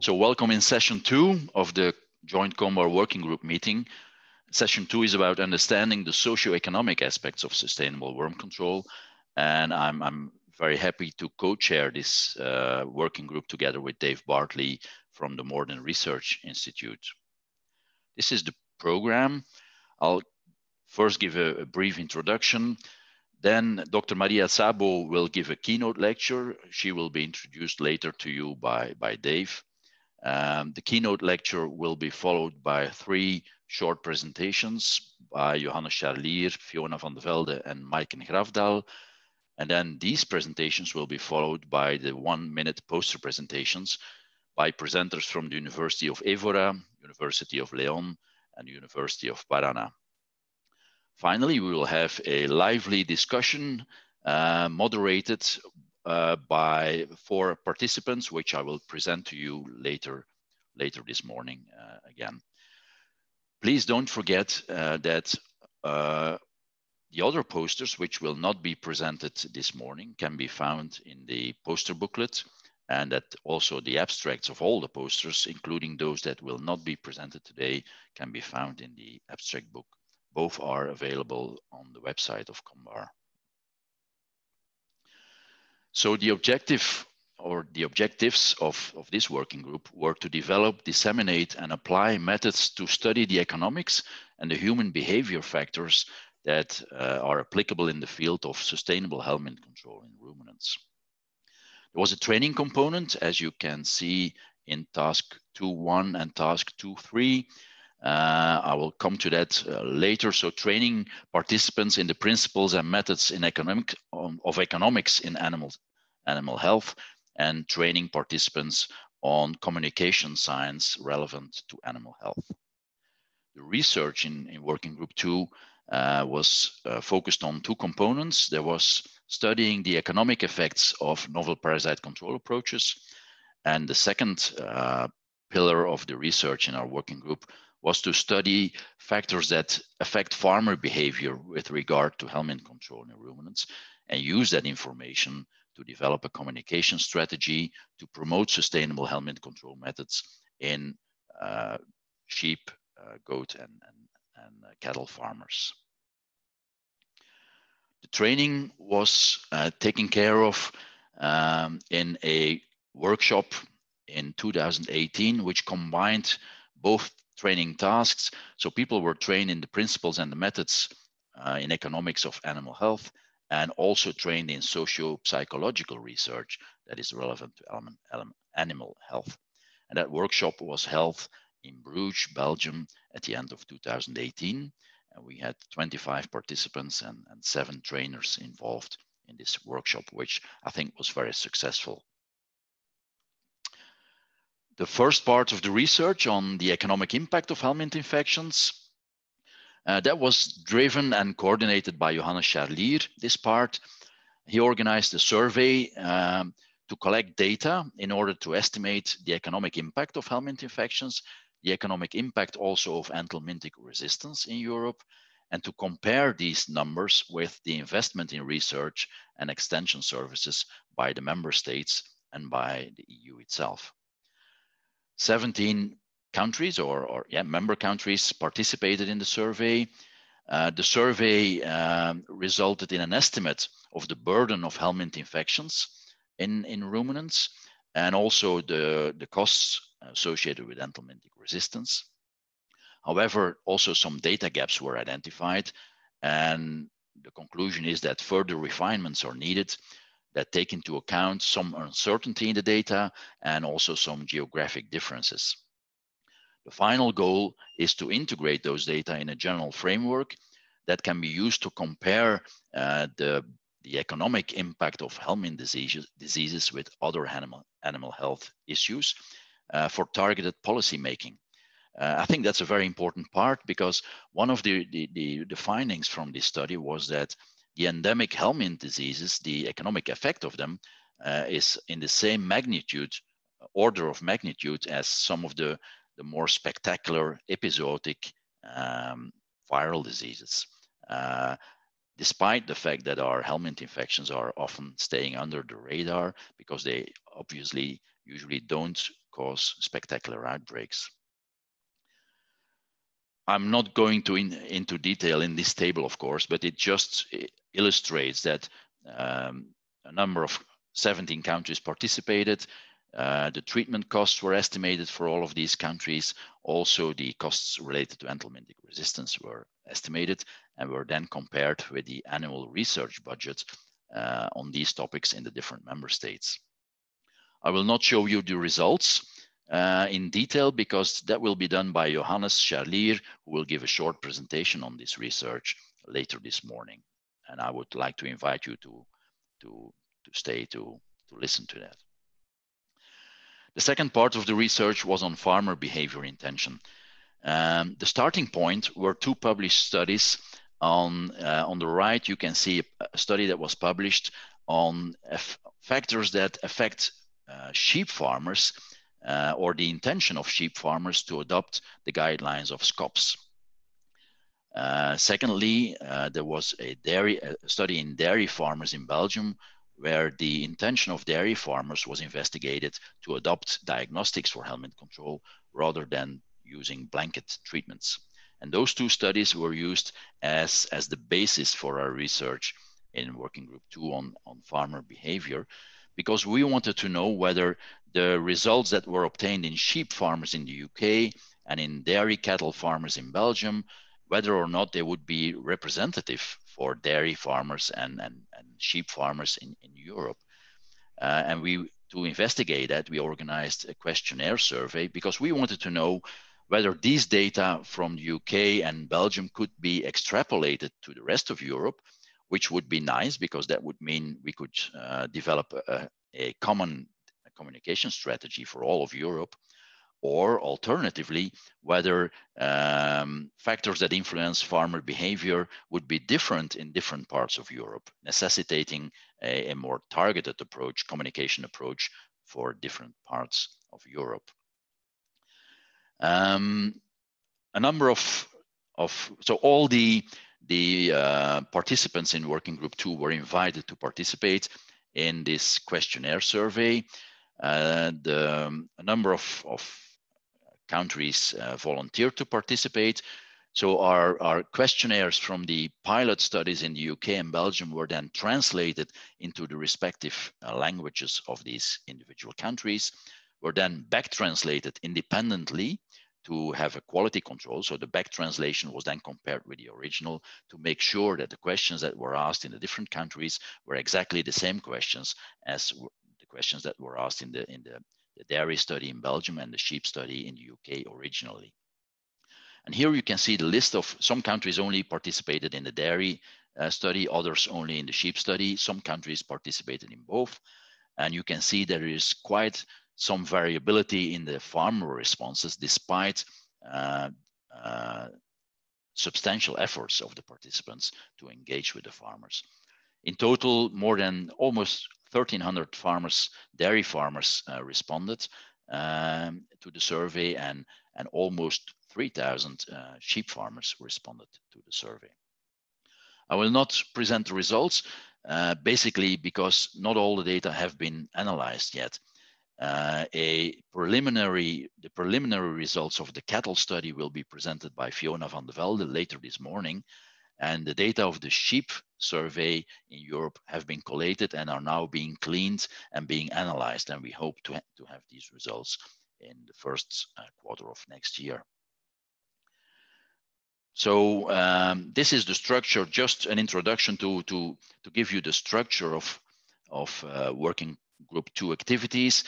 So welcome in session 2 of the Joint Combar Working Group meeting. Session 2 is about understanding the socio-economic aspects of sustainable worm control. And I'm very happy to co-chair this working group together with Dave Bartley from the Morden Research Institute. This is the program. I'll first give a brief introduction. Then Dr. Maria Sabo will give a keynote lecture. She will be introduced later to you by Dave. The keynote lecture will be followed by 3 short presentations by Johannes Charlier, Fiona van der Velde, and Maiken Grafdal. And then these presentations will be followed by the 1-minute poster presentations by presenters from the University of Évora, University of León, and University of Paraná. Finally, we will have a lively discussion moderated by 4 participants, which I will present to you later this morning again. Please don't forget that the other posters, which will not be presented this morning, can be found in the poster booklet, and that also the abstracts of all the posters, including those that will not be presented today, can be found in the abstract book. Both are available on the website of Combar. So the objective or the objectives of this working group were to develop, disseminate, and apply methods to study the economics and the human behavior factors that are applicable in the field of sustainable helminth control in ruminants. There was a training component, as you can see in task 2.1 and task 2.3. I will come to that later. So training participants in the principles and methods in economics in animal health, and training participants on communication science relevant to animal health. The research in working group 2 was focused on 2 components. There was studying the economic effects of novel parasite control approaches. And the second pillar of the research in our working group was to study factors that affect farmer behavior with regard to helminth control in ruminants, and use that information to develop a communication strategy to promote sustainable helminth control methods in sheep, goat, and cattle farmers. The training was taken care of in a workshop in 2018, which combined both training tasks. So people were trained in the principles and the methods in economics of animal health, and also trained in socio-psychological research that is relevant to animal health. And that workshop was held in Bruges, Belgium at the end of 2018. And we had 25 participants and 7 trainers involved in this workshop, which I think was very successful. The first part of the research on the economic impact of helminth infections, that was driven and coordinated by Johannes Charlier. This part, he organized a survey to collect data in order to estimate the economic impact of helminth infections, the economic impact also of anthelmintic resistance in Europe, and to compare these numbers with the investment in research and extension services by the member states and by the EU itself. 17 countries or member countries participated in the survey. The survey resulted in an estimate of the burden of helminth infections in ruminants, and also the costs associated with anthelmintic resistance. However, also some data gaps were identified, and the conclusion is that further refinements are needed that take into account some uncertainty in the data and also some geographic differences. The final goal is to integrate those data in a general framework that can be used to compare the economic impact of helminth diseases with other animal health issues for targeted policy making. I think that's a very important part, because one of the findings from this study was that the endemic helminth diseases, the economic effect of them is in the same order of magnitude as some of the more spectacular episodic viral diseases. Despite the fact that our helminth infections are often staying under the radar because they obviously usually don't cause spectacular outbreaks. I'm not going into detail in this table, of course, but it just illustrates that a number of 17 countries participated. The treatment costs were estimated for all of these countries. Also, the costs related to anthelmintic resistance were estimated and were then compared with the annual research budget on these topics in the different member states. I will not show you the results in detail because that will be done by Johannes Charlier, who will give a short presentation on this research later this morning. And I would like to invite you to stay to listen to that. The second part of the research was on farmer behavior intention. The starting point were two published studies. On the right, you can see a study that was published on factors that affect sheep farmers or the intention of sheep farmers to adopt the guidelines of SCOPS. Secondly, there was a study in dairy farmers in Belgium where the intention of dairy farmers was investigated to adopt diagnostics for helminth control rather than using blanket treatments. And those two studies were used as the basis for our research in Working Group 2 on farmer behavior, because we wanted to know whether the results that were obtained in sheep farmers in the UK and in dairy cattle farmers in Belgium, whether or not they would be representative for dairy farmers and sheep farmers in Europe. And to investigate that, we organized a questionnaire survey because we wanted to know whether these data from the UK and Belgium could be extrapolated to the rest of Europe, which would be nice because that would mean we could develop a common communication strategy for all of Europe, or alternatively, whether factors that influence farmer behavior would be different in different parts of Europe, necessitating a more targeted approach, communication approach for different parts of Europe. A number of so all the participants in Working Group 2 were invited to participate in this questionnaire survey. A number of countries volunteered to participate. So our questionnaires from the pilot studies in the UK and Belgium were then translated into the respective languages of these individual countries, were then back translated independently to have a quality control. So the back translation was then compared with the original to make sure that the questions that were asked in the different countries were exactly the same questions as the questions that were asked in the dairy study in Belgium and the sheep study in the UK originally. And here you can see the list of some countries only participated in the dairy study, others only in the sheep study. Some countries participated in both. And you can see there is quite some variability in the farmer responses despite substantial efforts of the participants to engage with the farmers. In total, more than almost 1,300 farmers, dairy farmers responded to the survey, and almost 3,000 sheep farmers responded to the survey. I will not present the results, basically because not all the data have been analyzed yet. The preliminary results of the cattle study will be presented by Fiona van de Velde later this morning, and the data of the sheep survey in Europe have been collated and are now being cleaned and being analyzed, and we hope to have these results in the first quarter of next year. So this is the structure, just an introduction to give you the structure of Working Group 2 activities.